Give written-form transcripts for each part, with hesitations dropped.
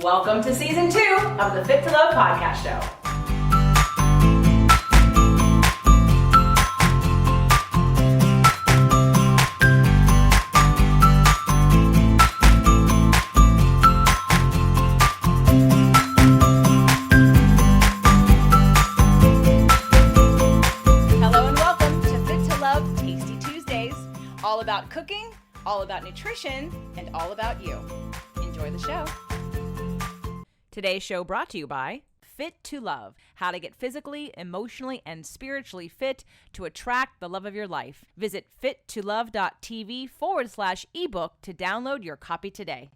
Welcome to season 2 of the Fit to Love podcast show. Hello and welcome to Fit to Love Tasty Tuesdays. All about cooking, all about nutrition, and all about you. Enjoy the show. Today's show brought to you by Fit to Love, how to get physically, emotionally, and spiritually fit to attract the love of your life. Visit fittolove.tv/ebook to download your copy today.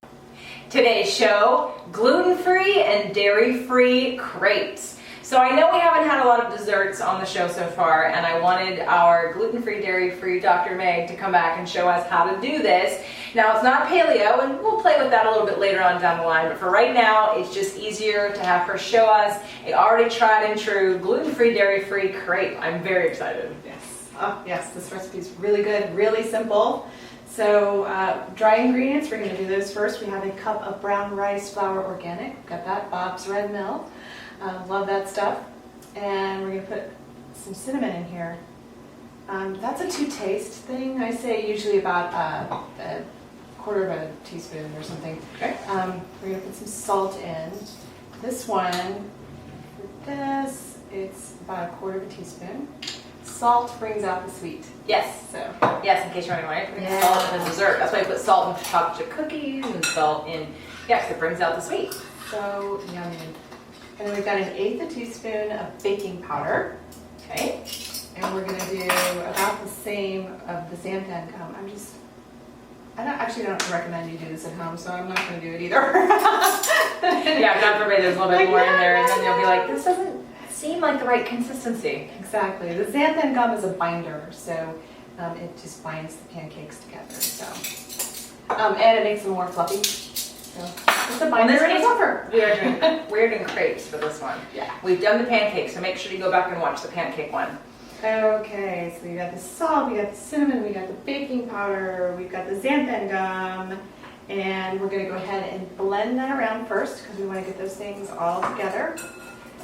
Today's show, gluten-free and dairy-free crepes. So I know we haven't had a lot of desserts on the show so far, and I wanted our gluten-free, dairy-free Dr. Meg to come back and show us how to do this. Now, it's not paleo, and we'll play with that a little bit later on down the line, but for right now, it's just easier to have her show us a already tried and true gluten-free, dairy-free crepe. I'm very excited. Yes. Oh, yes, this recipe is really good, really simple. So, dry ingredients, we're going to do those first. We have a cup of brown rice flour organic. Got that, Bob's Red Mill. Love that stuff. And we're going to put some cinnamon in here. That's a to-taste thing. I say usually about a quarter of a teaspoon or something. Okay. We're going to put some salt in. This one, for this, it's about a quarter of a teaspoon. Salt brings out the sweet. Yes. So. Yes, in case you're wondering, right? Salt in the dessert. That's why I put salt in chocolate chip cookies and salt in, yes, it brings out the sweet. So yummy. And then we've got 1/8 teaspoon of baking powder. Okay. And we're going to do about the same of the xanthan gum. I don't recommend you do this at home, so I'm not going to do it either. Yeah, God forbid there's a little bit more in there, and then you'll be like, this doesn't seem like the right consistency. Exactly. The xanthan gum is a binder, so it just binds the pancakes together. So, and it makes them more fluffy. So, it's a binder and a fluffer. We're doing crepes for this one. Yeah. We've done the pancakes, so make sure you go back and watch the pancake one. Okay, so we got the salt, we got the cinnamon, we got the baking powder, we've got the xanthan gum, and we're going to go ahead and blend that around first because we want to get those things all together.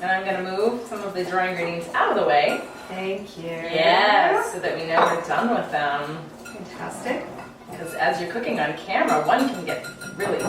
And I'm going to move some of the dry ingredients out of the way. Thank you. Yes, so that we know we're done with them. Fantastic. Because as you're cooking on camera, one can get really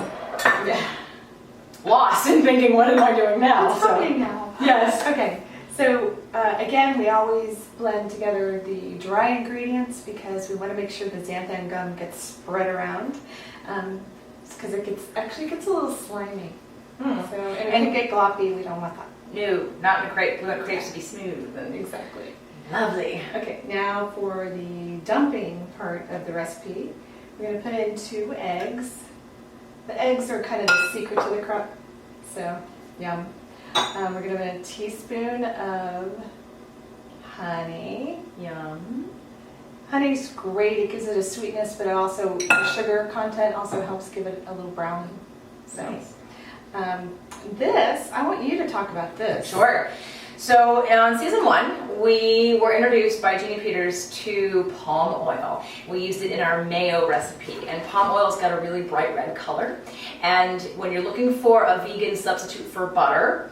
lost in thinking, what am I doing now? What's happening now? Yes. Okay. So again, we always blend together the dry ingredients because we want to make sure the xanthan gum gets spread around because it actually gets a little slimy. So and it can get gloppy. We don't want that. No, not in a crepe. We want crepes to be smooth. Exactly. Lovely. Okay, now for the dumping part of the recipe, we're going to put in 2 eggs. The eggs are kind of the secret to the crepe, so yum. We're going to put a teaspoon of honey. Yum. Honey's great. It gives it a sweetness, but also the sugar content also helps give it a little browning. So, nice. This, I want you to talk about this. Sure. So on season 1, we were introduced by Jeannie Peters to palm oil. We used it in our mayo recipe, and palm oil's got a really bright red color. And when you're looking for a vegan substitute for butter,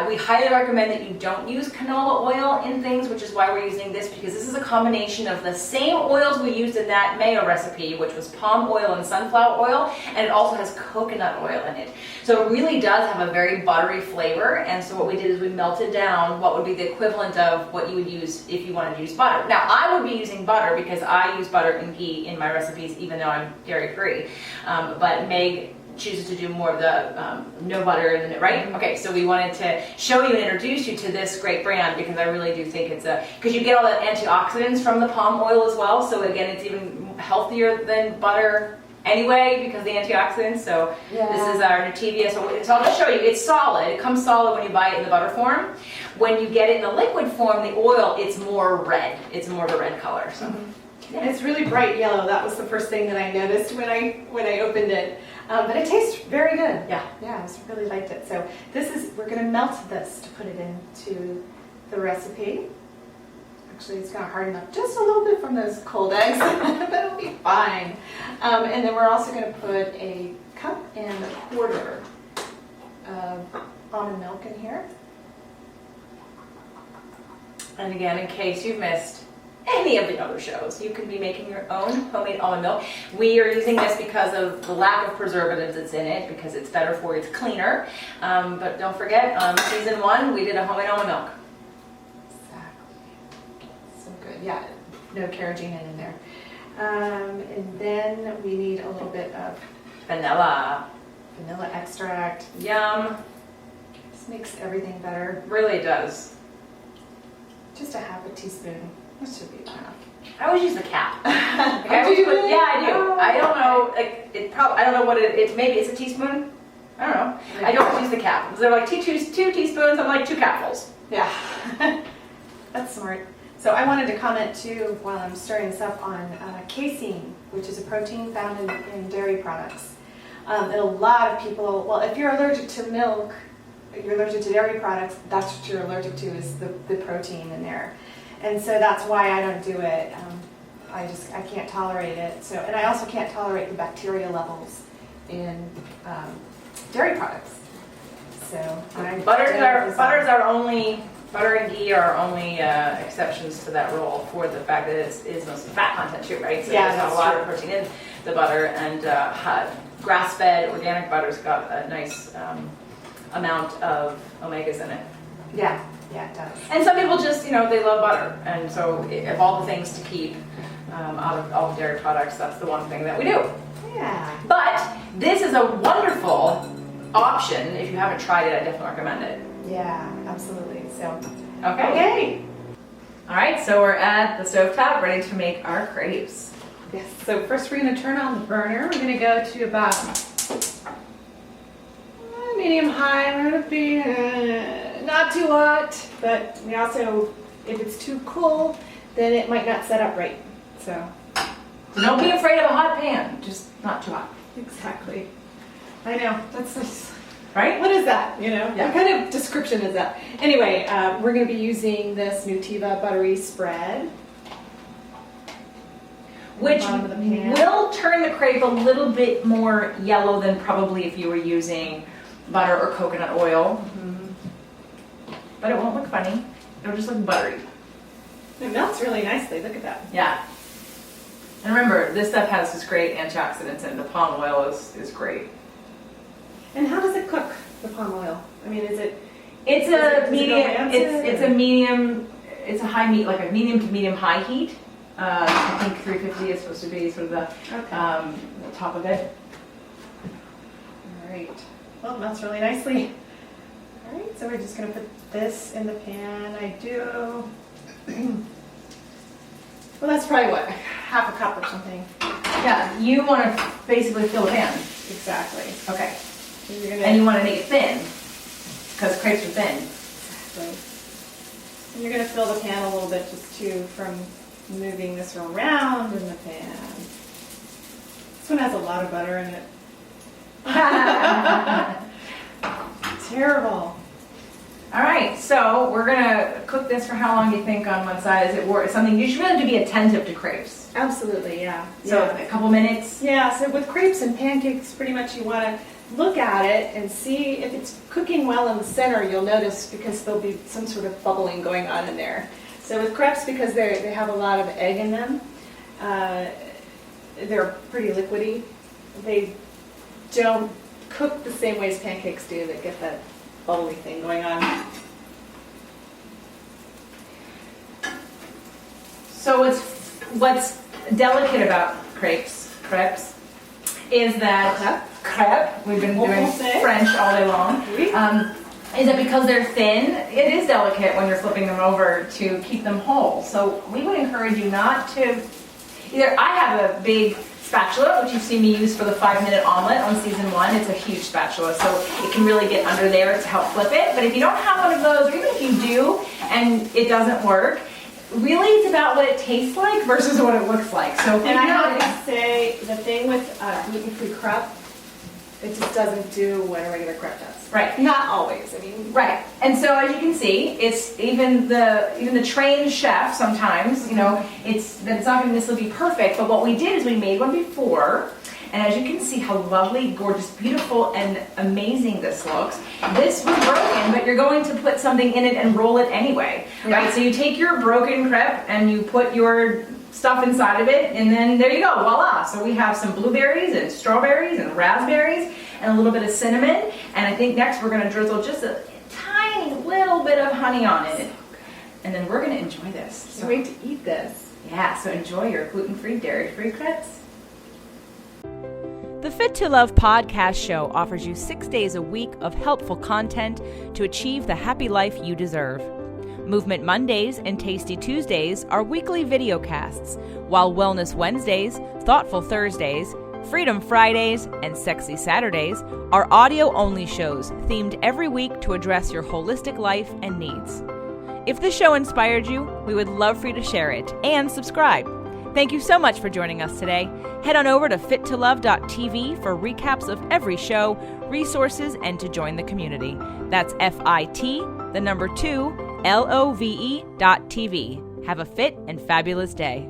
we highly recommend that you don't use canola oil in things, which is why we're using this, because this is a combination of the same oils we used in that mayo recipe, which was palm oil and sunflower oil, and it also has coconut oil in it. So it really does have a very buttery flavor, and so what we did is we melted down what would be the equivalent of what you would use if you wanted to use butter. Now, I would be using butter because I use butter and ghee in my recipes, even though I'm dairy-free, but Meg chooses to do more of the no butter, right? Okay, so we wanted to show you and introduce you to this great brand because I really do think it's because you get all the antioxidants from the palm oil as well, so again, it's even healthier than butter anyway because the antioxidants. So This is our Nutella. So I'll just show you. It's solid. It comes solid when you buy it in the butter form. When you get it in the liquid form, the oil, it's more red. It's more of a red color. So. And it's really bright yellow. That was the first thing that I noticed when I opened it. But it tastes very good. Yeah, I just really liked it. So we're going to melt this to put it into the recipe. Actually, it's going to harden up just a little bit from those cold eggs, but it'll be fine. And then we're also going to put a cup and a quarter of almond milk in here. And again, in case you've missed any of the other shows, you can be making your own homemade almond milk. We are using this because of the lack of preservatives that's in it, because it's better for you, it's cleaner. But don't forget, season 1, we did a homemade almond milk. Exactly. So good. Yeah, no carrageenan in there. And then we need a little bit of Vanilla. extract. Yum. This makes everything better. Really does. Just a half a teaspoon. This should be enough. I always use the cap. Like, Oh, I always do you put, really? yeah, I do. Oh, I don't okay. know, like, it probably, I don't know what it's, maybe it's a teaspoon? I don't know. I don't use the cap. They're like two teaspoons, I'm like 2 capfuls. Yeah, that's smart. So I wanted to comment too, while I'm stirring this up, on casein, which is a protein found in dairy products. And a lot of people, well, if you're allergic to milk, you're allergic to dairy products, that's what you're allergic to, is the protein in there. And so that's why I don't do it. I can't tolerate it. So, and I also can't tolerate the bacteria levels in dairy products. So Butter and ghee are only exceptions to that rule, for the fact that it is mostly fat content too, right? So Yeah, there's not a that's lot true. of protein in the butter, and grass-fed organic butter's got a nice amount of omegas in it. Yeah, it does. And some people just, they love butter, and so of all the things to keep out of all the dairy products, that's the one thing that we do. Yeah. But this is a wonderful option. If you haven't tried it, I definitely recommend it. Yeah, absolutely. So, Okay. All right, so we're at the stovetop, ready to make our crepes. yes. So first we're going to turn on the burner. We're going to go to about medium high. We're going to be not too hot, but we also, if it's too cool, then it might not set up right. So Don't be afraid of a hot pan, just not too hot. exactly. I know. That's just, Right? what is that? Yeah. What kind of description is that? Anyway, we're going to be using this Nutiva buttery spread. Which Bottom of the pan. will turn the crepe a little bit more yellow than probably if you were using butter or coconut oil. But it won't look funny. It'll just look buttery. It melts really nicely. Look at that. Yeah. And remember, this stuff has this great antioxidants, and the palm oil is great. And how does it cook, the palm oil? I mean, is it? It's Does a it medium. go rancid, It's or? a medium. It's a high heat, like a medium to medium high heat. I think 350 is supposed to be sort of the top of it. All right. Well, it melts really nicely. All right, so we're just going to put this in the pan. I do. Well, that's probably what, half a cup or something. Yeah, you want to basically fill the pan. Exactly. Okay. So you're gonna, And you want to make it thin, because crepes are thin. Exactly. And you're going to fill the pan a little bit just too from moving this around in the pan. This one has a lot of butter in it. Terrible. All right, so we're gonna cook this for how long do you think on one side? Is it something you should really have to be attentive to crepes? Absolutely, yeah. So yeah. a couple minutes. Yeah, so with crepes and pancakes, pretty much you want to look at it and see if it's cooking well in the center. You'll notice because there'll be some sort of bubbling going on in there. So with crepes, because they have a lot of egg in them, they're pretty liquidy. They don't cook the same way as pancakes do that get that bubbly thing going on. So what's delicate about crepes is that crepe, we've been doing French all day long, is that because they're thin, it is delicate when you're flipping them over to keep them whole. So we would encourage you not to, I have a big spatula, which you've seen me use for the 5-minute omelet on season 1. It's a huge spatula, so it can really get under there to help flip it. But if you don't have one of those, or even if you do and it doesn't work, really it's about what it tastes like versus what it looks like. So And I have to say, the thing with gluten-free crepe, it just doesn't do what a regular crepe does. Right. Not always. I mean, right. And so as you can see, it's even the trained chef sometimes, it's not going to necessarily be perfect. But what we did is we made one before, And as you can see how lovely, gorgeous, beautiful, and amazing this looks. This was broken, but you're going to put something in it and roll it anyway, right? So you take your broken crepe and you put your stuff inside of it, and then there you go, voila. So we have some blueberries and strawberries and raspberries and a little bit of cinnamon. And I think next we're gonna drizzle just a tiny little bit of honey on it. And then we're gonna enjoy this. So wait to eat this. Yeah, so enjoy your gluten-free, dairy-free crepes. The Fit to Love podcast show offers you 6 days a week of helpful content to achieve the happy life you deserve. Movement Mondays and Tasty Tuesdays are weekly video casts, while Wellness Wednesdays, Thoughtful Thursdays, Freedom Fridays, and Sexy Saturdays are audio-only shows themed every week to address your holistic life and needs. If the show inspired you, we would love for you to share it and subscribe. Thank you so much for joining us today. Head on over to fittolove.tv for recaps of every show, resources, and to join the community. That's FIT, the number 2, LOVE.tv. Have a fit and fabulous day.